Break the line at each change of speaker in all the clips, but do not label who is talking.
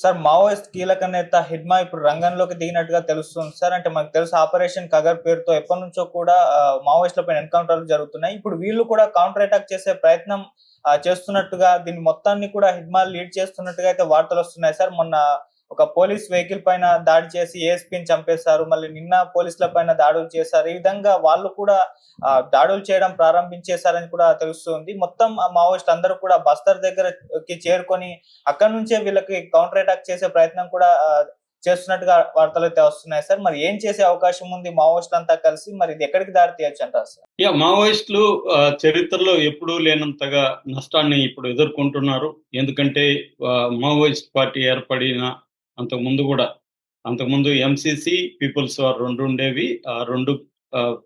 Sir Maoist కీలక నేత హిడ్మా ఇప్పుడు రంగంలోకి దిగినట్టుగా తెలుస్తుంది సార్. అంటే మనకు తెలుసు ఆపరేషన్ కగర్ పేరుతో ఎప్పటినుంచో కూడా మావోయిస్టుల పైన ఎన్‌కౌంటర్‌లు జరుగుతున్నాయి. ఇప్పుడు వీళ్ళు కూడా కౌంటర్ అటాక్ చేసే ప్రయత్నం చేస్తున్నట్టుగా దీన్ని మొత్తాన్ని కూడా హిడ్మా లీడ్ చేస్తున్నట్టుగా అయితే వార్తలొస్తున్నాయి సార్. మొన్న ఒక పోలీస్ వెహికల్ పైన దాడి చేసి ఏఎస్‌పీని చంపేశారు. మళ్ళీ నిన్న పోలీసుల పైన దాడులు చేశారు. ఈ విధంగా వాళ్ళు కూడా దాడులు చేయడం ప్రారంభించేశారని కూడా తెలుస్తుంది. మొత్తం మావోయిస్టులు అందరూ కూడా బస్తర్ దగ్గరకి చేరుకొని అక్కడి నుంచే వీళ్ళకి కౌంటర్ అటాక్ చేసే ప్రయత్నం కూడా చేస్తున్నట్టుగా వార్తలైతే వస్తున్నాయి సార్. మరి ఏం చేసే అవకాశం ఉంది మావోయిస్టులంతా కలిసి? మరి ఇది ఎక్కడికి దారి తీయొచ్చంటారు సార్?
మావోయిస్టులు చరిత్రలో ఎప్పుడూ లేనంతగా నష్టాన్ని ఇప్పుడు ఎదుర్కొంటున్నారు. ఎందుకంటే మావోయిస్ట్ పార్టీ ఏర్పడిన అంతకుముందు ఎంసీసీ, పీపుల్స్ వార్ 2 ఉండేవి. ఆ 2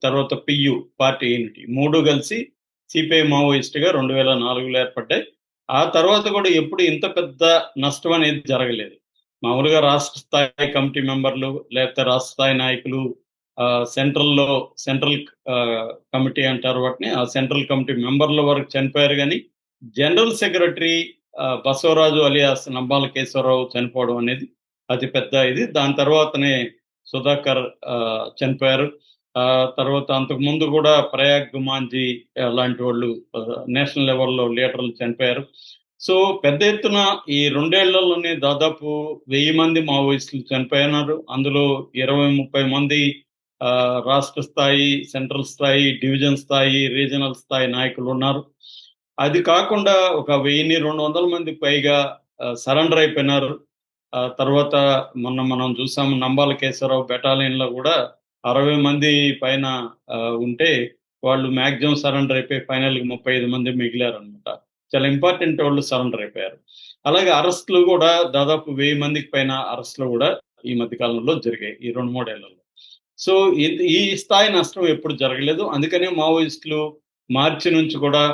తర్వాత పియు పార్టీ యూనిటీ 3 కలిసి సిపిఐ మావోయిస్ట్‌గా 2004లో ఏర్పడ్డాయి. ఆ తర్వాత కూడా ఎప్పుడు ఇంత పెద్ద నష్టం అనేది జరగలేదు. మామూలుగా రాష్ట్ర స్థాయి కమిటీ మెంబర్లు లేకపోతే రాష్ట్ర స్థాయి నాయకులు సెంట్రల్ కమిటీ అంటారు వాటిని. ఆ సెంట్రల్ కమిటీ మెంబర్ల వరకు చనిపోయారు గానీ, general secretary Basavaraju alias Nambala Keshavarao చనిపోవడం అనేది అతి పెద్ద ఇది. దాని తర్వాతనే సుధాకర్ చనిపోయారు. తర్వాత అంతకుముందు కూడా ప్రయాగ్ గుమాంజీ లాంటి వాళ్ళు నేషనల్ లెవెల్లో లీడర్లు చనిపోయారు. సో పెద్ద ఎత్తున ఈ 2 ఏళ్లలోనే దాదాపు 1000 మంది మావోయిస్టులు చనిపోయినారు. అందులో 20-30 మంది రాష్ట్ర స్థాయి, సెంట్రల్ స్థాయి, డివిజన్ స్థాయి, రీజనల్ స్థాయి నాయకులు ఉన్నారు. అది కాకుండా ఒక 1200 మందికి పైగా సరెండర్ అయిపోయినారు. తర్వాత మొన్న మనం చూసాము నంబాల కేశవరావు బెటాలియన్‌లో కూడా 60 మంది పైన ఉంటే వాళ్ళు మాక్సిమం సరెండర్ అయిపోయి ఫైనల్‌గా 35 మంది మిగిలారనమాట. చాలా ఇంపార్టెంట్ వాళ్ళు సరెండర్ అయిపోయారు. అలాగే అరెస్టులు కూడా దాదాపు 1000 మందికి పైన అరెస్టులు కూడా ఈ మధ్య కాలంలో జరిగాయి ఈ 2-3 ఏళ్లలో. సో ఈ స్థాయి నష్టం ఎప్పుడు జరగలేదు. అందుకనే మావోయిస్టులు మార్చి నుంచి కూడా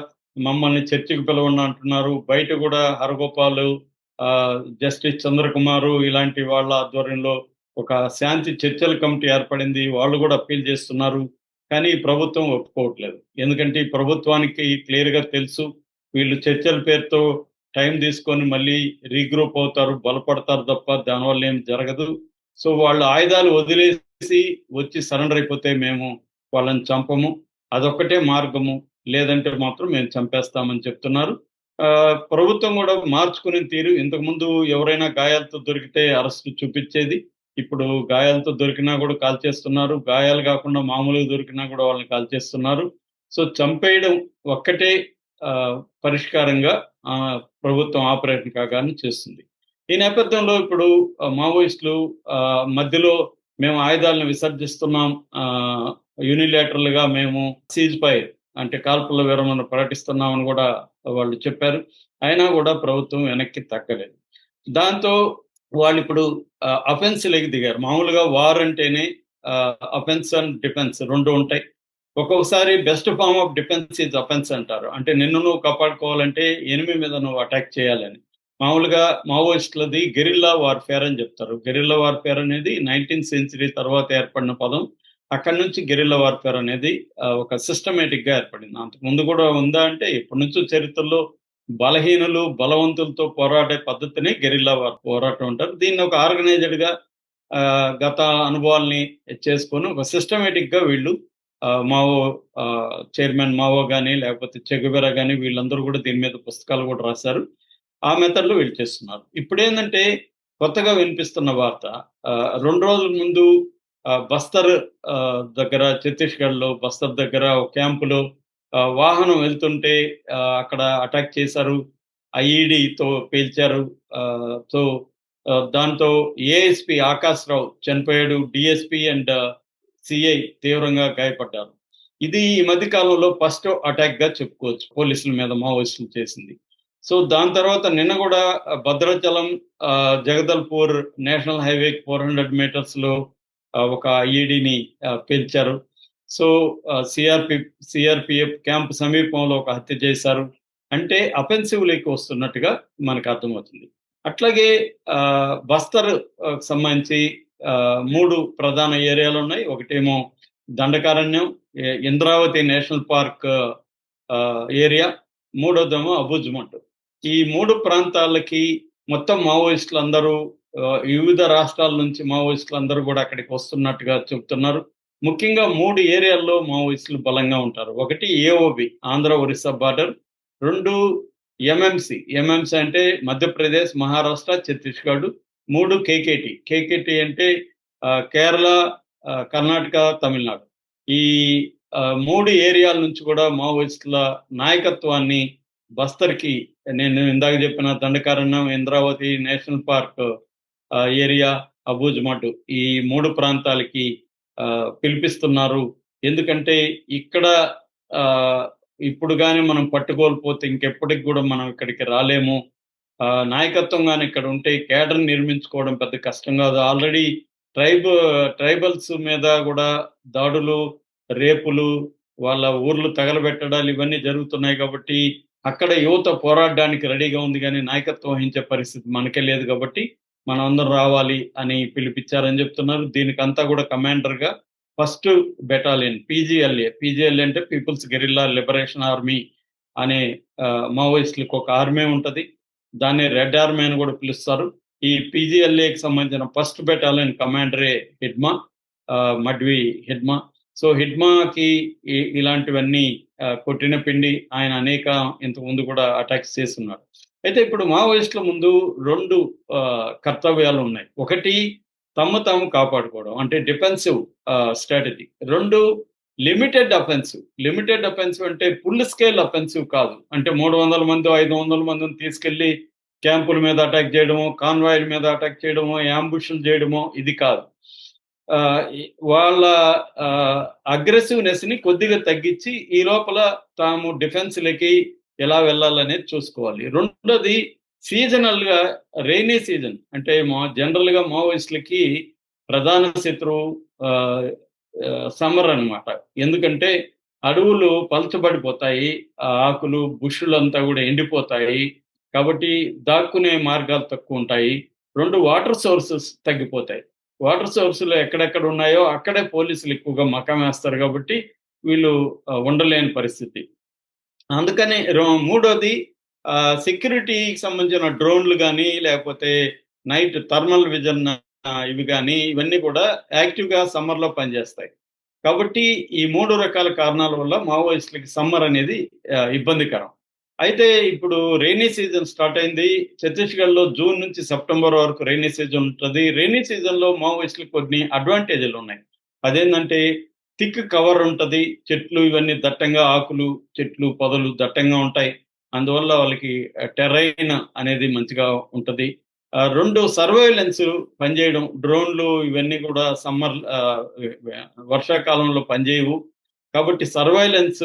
మమ్మల్ని చర్చకు పిలవండి అంటున్నారు. బయట కూడా హరగోపాల్, జస్టిస్ చంద్రకుమారు ఇలాంటి వాళ్ళ ఆధ్వర్యంలో ఒక శాంతి చర్చల కమిటీ ఏర్పడింది. వాళ్ళు కూడా అప్పీల్ చేస్తున్నారు. కానీ ప్రభుత్వం ఒప్పుకోవట్లేదు. ఎందుకంటే ఈ ప్రభుత్వానికి క్లియర్‌గా తెలుసు వీళ్ళు చర్చల పేరుతో టైం తీసుకొని మళ్ళీ రీగ్రూప్ అవుతారు, బలపడతారు తప్ప దానివల్ల ఏం జరగదు. సో వాళ్ళు ఆయుధాలు వదిలేసి వచ్చి సరెండర్ అయిపోతే మేము వాళ్ళని చంపము. అదొక్కటే మార్గము. లేదంటే మాత్రం మేము చంపేస్తామని చెప్తున్నారు. ప్రభుత్వం కూడా మార్చుకునే తీరు ఇంతకుముందు ఎవరైనా గాయాలతో దొరికితే అరెస్ట్ చూపించేది. ఇప్పుడు గాయాలతో దొరికినా కూడా కాల్చేస్తున్నారు. గాయాలు కాకుండా మామూలుగా దొరికినా కూడా వాళ్ళని కాల్చేస్తున్నారు. సో చంపేయడం ఒక్కటే పరిష్కారంగా ప్రభుత్వం ఆపరేషన్ కాగానే చేస్తుంది. ఈ నేపథ్యంలో ఇప్పుడు మావోయిస్టులు మధ్యలో మేము ఆయుధాలను విసర్జిస్తున్నాం, యూనిలేటరల్‌గా మేము సీజ్ ఫైర్ అంటే కాల్పుల విరమణ ప్రకటిస్తున్నామని కూడా వాళ్ళు చెప్పారు. అయినా కూడా ప్రభుత్వం వెనక్కి తగ్గలేదు. దాంతో వాళ్ళు ఇప్పుడు అఫెన్స్‌లోకి దిగారు. మామూలుగా వార్ అంటేనే అఫెన్స్ అండ్ డిఫెన్స్ 2 ఉంటాయి. ఒక్కొక్కసారి best form of defence is offence అంటారు. అంటే నిన్ను నువ్వు కాపాడుకోవాలంటే ఎనిమీ మీద నువ్వు అటాక్ చేయాలని. మామూలుగా మావోయిస్టులది గెరిల్లా వార్‌ఫేర్ అని చెప్తారు. గెరిల్లా వార్‌ఫేర్ అనేది 19th సెంచరీ తర్వాత ఏర్పడిన పదం. అక్కడి నుంచి గెరిల్లా వార్‌ఫేర్ అనేది ఒక సిస్టమేటిక్‌గా ఏర్పడింది. అంతకుముందు కూడా ఉందా అంటే ఎప్పటి నుంచో చరిత్రలో బలహీనులు బలవంతులతో పోరాడే పద్ధతిని గెరిల్లా వార్ పోరాటం అంటారు. దీన్ని ఒక ఆర్గనైజ్డ్‌గా గత అనుభవాల్ని చేసుకొని ఒక సిస్టమేటిక్‌గా వీళ్ళు మావో చైర్మన్ మావో గాని లేకపోతే చెగువెరా గాని వీళ్ళందరూ కూడా దీని మీద పుస్తకాలు కూడా రాశారు. ఆ మెథడ్‌లో వీళ్ళు చేస్తున్నారు. ఇప్పుడేందంటే కొత్తగా వినిపిస్తున్న వార్త 2 రోజుల ముందు బస్తర్ దగ్గర ఛత్తీస్‌గఢ్‌లో బస్తర్ దగ్గర ఒక క్యాంపులో వాహనం వెళ్తుంటే అక్కడ అటాక్ చేశారు. ఐఈడీతో పేల్చారు. సో దాంతో ఏఎస్పీ ఆకాష్ రావు చనిపోయాడు. డీఎస్పీ అండ్ సీఐ తీవ్రంగా గాయపడ్డారు. ఇది ఈ మధ్య కాలంలో ఫస్ట్ అటాక్‌గా చెప్పుకోవచ్చు. పోలీసుల మీద మావోయిస్టులు చేసింది. సో దాని తర్వాత నిన్న కూడా భద్రాచలం జగదల్పూర్ నేషనల్ హైవే 400 మీటర్స్‌లో ఒక ఐఈడీని పేల్చారు. సో సిఆర్‌పిఎఫ్ క్యాంప్ సమీపంలో ఒక హత్య చేశారు. అంటే అఫెన్సివ్‌లోకి వస్తున్నట్టుగా మనకు అర్థమవుతుంది. అట్లాగే బస్తర్ సంబంధించి 3 ప్రధాన ఏరియాలు ఉన్నాయి. ఒకటేమో Dandakaranya, Indravati national park area, మూడోదేమో అబుజ్‌మఠ్. ఈ 3 ప్రాంతాలకి మొత్తం మావోయిస్టులు అందరూ వివిధ రాష్ట్రాల నుంచి మావోయిస్టులు అందరూ కూడా అక్కడికి వస్తున్నట్టుగా చెబుతున్నారు. ముఖ్యంగా 3 ఏరియాల్లో మావోయిస్టులు బలంగా ఉంటారు. ఒకటి AOB Andhra Orissa border, 2 MMC అంటే మధ్యప్రదేశ్, మహారాష్ట్ర, ఛత్తీస్గఢ్, 3 కేకేటి అంటే కేరళ, కర్ణాటక, తమిళనాడు. ఈ 3 ఏరియాల నుంచి కూడా మావోయిస్టుల నాయకత్వాన్ని బస్తర్‌కి నేను ఇందాక చెప్పిన Dandakaranya, Indravati national park area, Abujhmarh ఈ 3 ప్రాంతాలకి పిలిపిస్తున్నారు. ఎందుకంటే ఇక్కడ ఆహ్, ఇప్పుడు గాని మనం పట్టుకోల్పోతే ఇంకెప్పటికి గూడా మనం ఇక్కడికి రాలేము. నాయకత్వం గాని ఇక్కడ ఉంటే కేడర్‌ని నిర్మించుకోవడం పెద్ద కష్టం గాదు. ఆల్రెడీ ట్రైబల్స్ మీద గూడా దాడులు, రేపులు, వాళ్ళ ఊర్లు తగలబెట్టడాలు ఇవన్నీ జరుగుతున్నాయి కాబట్టి, అక్కడ యువత పోరాడడానికి రెడీగా ఉంది గానీ, నాయకత్వం వహించే పరిస్థితి మనకే లేదు గాబట్టి, మనమందరం రావాలి అని పిలిపిచ్చారని జెప్తున్నారు. దీనికంతా గూడా కమాండర్‌గా ఫస్ట్ బెటాలియన్ పీజీఎల్ఏ అంటే పీపుల్స్ గెరిల్లా లిబరేషన్ ఆర్మీ అనే మావోయిస్టులకి ఒక ఆర్మీ ఉంటది. దాన్ని రెడ్ ఆర్మీ అని గూడా పిలుస్తారు. ఈ పీజీఎల్ఏకి సంబంధించిన ఫస్ట్ బెటాలియన్ కమాండరే మడ్వి హిడ్మా. సో హిడ్మాకి ఇలాంటివన్నీ కొట్టిన పిండి ఆయన అనేక ఇంతకుముందు కూడా అటాక్స్ చేసున్నాడు. అయితే ఇప్పుడు మావోయిస్టుల ముందు 2 కర్తవ్యాలు ఉన్నాయి. ఒకటి తమ్ము తాము కాపాడుకోవడం అంటే డిఫెన్సివ్ స్ట్రాటజీ. 2 లిమిటెడ్ అఫెన్సివ్ అంటే ఫుల్ స్కేల్ అఫెన్సివ్ కాదు. అంటే 300 మందో, 500 మందిని తీసుకెళ్ళి క్యాంపుల మీద అటాక్ చేయడమో, కాన్వాయ్‌ల మీద అటాక్ చేయడమో, యాంబుష్‌లు చేయడమో ఇది కాదు. వాళ్ళ అగ్రెసివ్‌నెస్‌ని కొద్దిగా తగ్గించి ఈ లోపల తాము డిఫెన్స్‌లకి ఎలా వెళ్ళాలనేది చూసుకోవాలి. రెండోది సీజనల్‌గా రెయినీ సీజన్ అంటే జనరల్‌గా మావోయిస్టులకి ప్రధాన శత్రువు సమ్మర్ అన్నమాట. ఎందుకంటే అడవులు పలచబడిపోతాయి. ఆకులు, బుష్‌లంతా గూడా ఎండిపోతాయి. కాబట్టి దాక్కునే మార్గాలు తక్కువుంటాయి. 2 వాటర్ సోర్సెస్ తగ్గిపోతాయి. వాటర్ సోర్స్‌లు ఎక్కడెక్కడ ఉన్నాయో అక్కడే పోలీసులు ఎక్కువగా మకాం వేస్తారు కాబట్టి వీళ్ళు ఉండలేని పరిస్థితి. అందుకని మూడోది సెక్యూరిటీకి సంబంధించిన డ్రోన్‌లు గానీ, లేకపోతే నైట్ థర్మల్ విజన్ ఇవి గానీ, ఇవన్నీ కూడా యాక్టివ్‌గా సమ్మర్‌లో పనిచేస్తాయి. కాబట్టి ఈ 3 రకాల కారణాల వల్ల మావోయిస్టులకి సమ్మర్ అనేది ఇబ్బందికరం. అయితే ఇప్పుడు రెయినీ సీజన్ స్టార్ట్ అయింది. ఛత్తీస్‌గఢ్‌లో జూన్ నుంచి సెప్టెంబర్ వరకు రెయినీ సీజన్ ఉంటది. రెయినీ సీజన్‌లో మావోయిస్టులకు కొన్ని అడ్వాంటేజ్‌లున్నాయి. అదేందంటే థిక్ కవర్ ఉంటది. చెట్లు ఇవన్నీ దట్టంగా ఆకులు, చెట్లు, పొదలు దట్టంగా ఉంటాయి. అందువల్ల వాళ్ళకి టెర్రైన్ అనేది మంచిగా ఉంటది. 2 సర్వైలెన్స్ పనిచేయడం. డ్రోన్‌లు ఇవన్నీ కూడా వర్షాకాలంలో పనిచేయవు. కాబట్టి సర్వైలెన్స్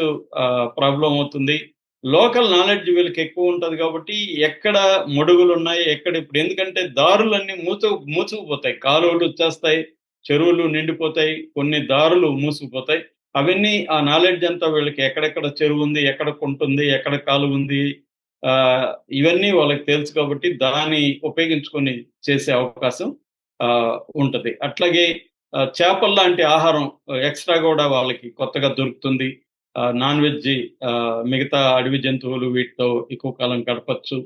ప్రాబ్లమ్ అవుతుంది. లోకల్ నాలెడ్జ్ వీళ్ళకి ఎక్కువ ఉంటది కాబట్టి ఎక్కడ మడుగులున్నాయి, ఎక్కడ ఇప్పుడు ఎందుకంటే దారులన్నీ మూసుకుపోతాయి. కాలువలు వచ్చేస్తాయి, చెరువులు నిండిపోతాయి, కొన్ని దారులు మూసుకుపోతాయి. అవన్నీ ఆ నాలెడ్జ్ అంతా వీళ్ళకి ఎక్కడెక్కడ చెరువుంది, ఎక్కడ కుంటుంది, ఎక్కడ కాలువుంది ఇవన్నీ వాళ్ళకి తెలుసు కాబట్టి దాన్ని ఉపయోగించుకొని చేసే అవకాశం ఉంటది. అట్లాగే చేపల్లాంటి ఆహారం ఎక్స్‌ట్రా గూడా వాళ్ళకి కొత్తగా దొరుకుతుంది. నాన్ వెజ్ మిగతా అడవి జంతువులు వీటితో ఎక్కువ కాలం గడపొచ్చు.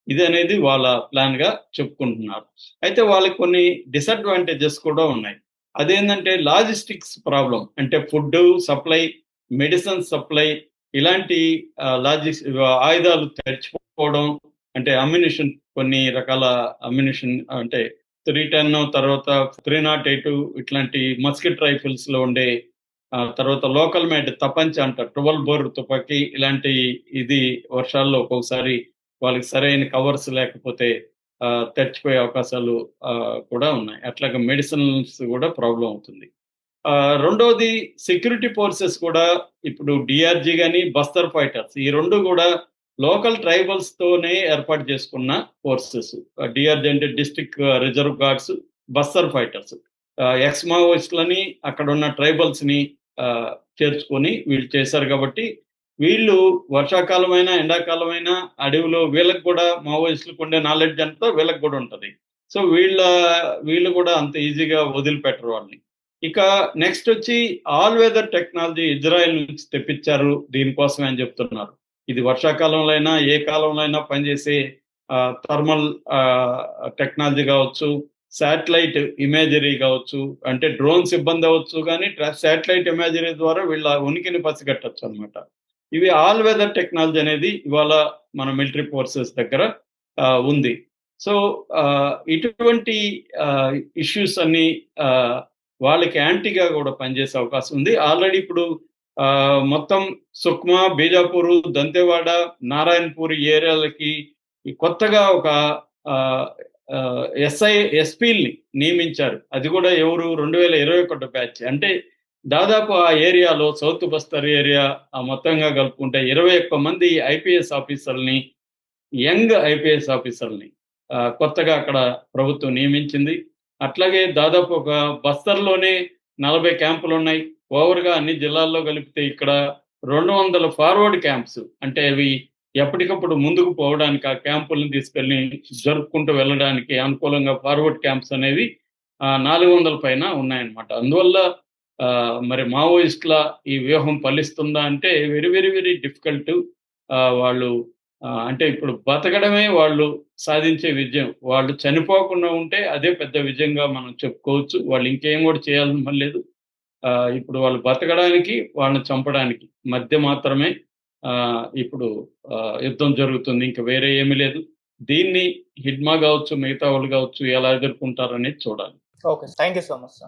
ఇదనేది వాళ్ళ ప్లాన్‌గా చెప్పుకుంటున్నారు. అయితే వాళ్ళకి కొన్ని డిసడ్వాంటేజెస్ కూడా ఉన్నాయి. అదేంటంటే లాజిస్టిక్స్ ప్రాబ్లమ్. అంటే ఫుడ్డు సప్లై, మెడిసిన్ సప్లై ఇలాంటి ఆయుధాలు తెచ్చిపోవడం అంటే అమ్యునిషన్ కొన్ని రకాల అమ్యునిషన్ అంటే 310 తర్వాత 308 ఇట్లాంటి మస్కిట్ రైఫిల్స్‌లో ఉండే తర్వాత లోకల్ మేడ్ తపంచ్ అంటారు. 12 బోర్ తుపాకీ ఇలాంటి ఇది వర్షాల్లో ఒక్కొక్కసారి వాళ్ళకి సరైన కవర్స్ లేకపోతే తడిచిపోయే అవకాశాలు కూడా ఉన్నాయి. అట్లాగే మెడిసిన్స్ కూడా ప్రాబ్లమ్ అవుతుంది. రెండోది సెక్యూరిటీ ఫోర్సెస్ కూడా ఇప్పుడు డీఆర్‌జీ గాని, బస్తర్ ఫైటర్స్ ఈ 2 కూడా లోకల్ ట్రైబల్స్‌తోనే ఏర్పాటు చేసుకున్న ఫోర్సెస్. డీఆర్‌జీ అంటే district reserve guards, Bastar fighters. Ex మావోయిస్టులని అక్కడున్న ట్రైబల్స్‌ని చేర్చుకొని వీళ్ళు చేశారు కాబట్టి, వీళ్ళు వర్షాకాలమైనా, ఎండాకాలమైనా అడవిలో వీళ్ళకి కూడా మావోయిస్టులకు ఉండే నాలెడ్జ్ అంతా వీళ్ళకి కూడా ఉంటది. సో వీళ్ళు కూడా అంత ఈజీగా వదిలిపెట్టరు వాళ్ళని. ఇక నెక్స్ట్ వచ్చి ఆల్ వెదర్ టెక్నాలజీ ఇజ్రాయెల్ నుంచి తెప్పించారు దీనికోసమే అని చెప్తున్నారు. ఇది వర్షాకాలంలో అయినా, ఏ కాలంలో అయినా పనిచేసే థర్మల్ టెక్నాలజీ కావచ్చు, శాటిలైట్ ఇమేజరీ కావచ్చు, అంటే డ్రోన్స్ ఇబ్బంది అవ్వచ్చు కానీ శాటిలైట్ ఇమేజరీ ద్వారా వీళ్ళ ఉనికిని పసిగట్టచ్చు అనమాట. ఇవి ఆల్ వెదర్ టెక్నాలజీ అనేది ఇవాళ మన మిలిటరీ ఫోర్సెస్ దగ్గర ఉంది. సో ఇటువంటి ఇష్యూస్ అన్ని వాళ్ళకి యాంటీగా కూడా పనిచేసే అవకాశం ఉంది. ఆల్రెడీ ఇప్పుడు మొత్తం సుక్మా, బీజాపూర్, దంతెవాడ, నారాయణపూర్ ఏరియాలకి కొత్తగా ఒక ఎస్పీల్ని నియమించారు. అది కూడా ఎవరు 2021 బ్యాచ్. అంటే దాదాపు ఆ ఏరియాలో సౌత్ బస్తర్ ఏరియా మొత్తంగా కలుపుకుంటే 21 మంది ఐపీఎస్ ఆఫీసర్ని, యంగ్ ఐపీఎస్ ఆఫీసర్ని కొత్తగా అక్కడ ప్రభుత్వం నియమించింది. అట్లాగే దాదాపు ఒక బస్తర్లోనే 40 క్యాంపులు ఉన్నాయి. ఓవర్గా అన్ని జిల్లాల్లో కలిపితే ఇక్కడ 200 ఫార్వర్డ్ క్యాంప్స్, అంటే అవి ఎప్పటికప్పుడు ముందుకు పోవడానికి ఆ క్యాంపులను తీసుకెళ్ళి జరుపుకుంటూ వెళ్ళడానికి అనుకూలంగా ఫార్వర్డ్ క్యాంప్స్ అనేవి 400 పైన ఉన్నాయన్నమాట. అందువల్ల మరి మావోయిస్టుల ఈ వ్యూహం ఫలిస్తుందా అంటే వెరీ వెరీ వెరీ డిఫికల్ట్. వాళ్ళు అంటే ఇప్పుడు బతకడమే వాళ్ళు సాధించే విజయం. వాళ్ళు చనిపోకుండా ఉంటే అదే పెద్ద విజయంగా మనం చెప్పుకోవచ్చు. వాళ్ళు ఇంకేం కూడా చేయాలని లేదు. ఇప్పుడు వాళ్ళు బతకడానికి, వాళ్ళని చంపడానికి మధ్య మాత్రమే ఇప్పుడు యుద్ధం జరుగుతుంది. ఇంకా వేరే ఏమీ లేదు. దీన్ని హిడ్మా కావచ్చు, మిగతా వాళ్ళు కావచ్చు ఎలా ఎదుర్కొంటారనేది చూడాలి.
Okay, thank you so much sir.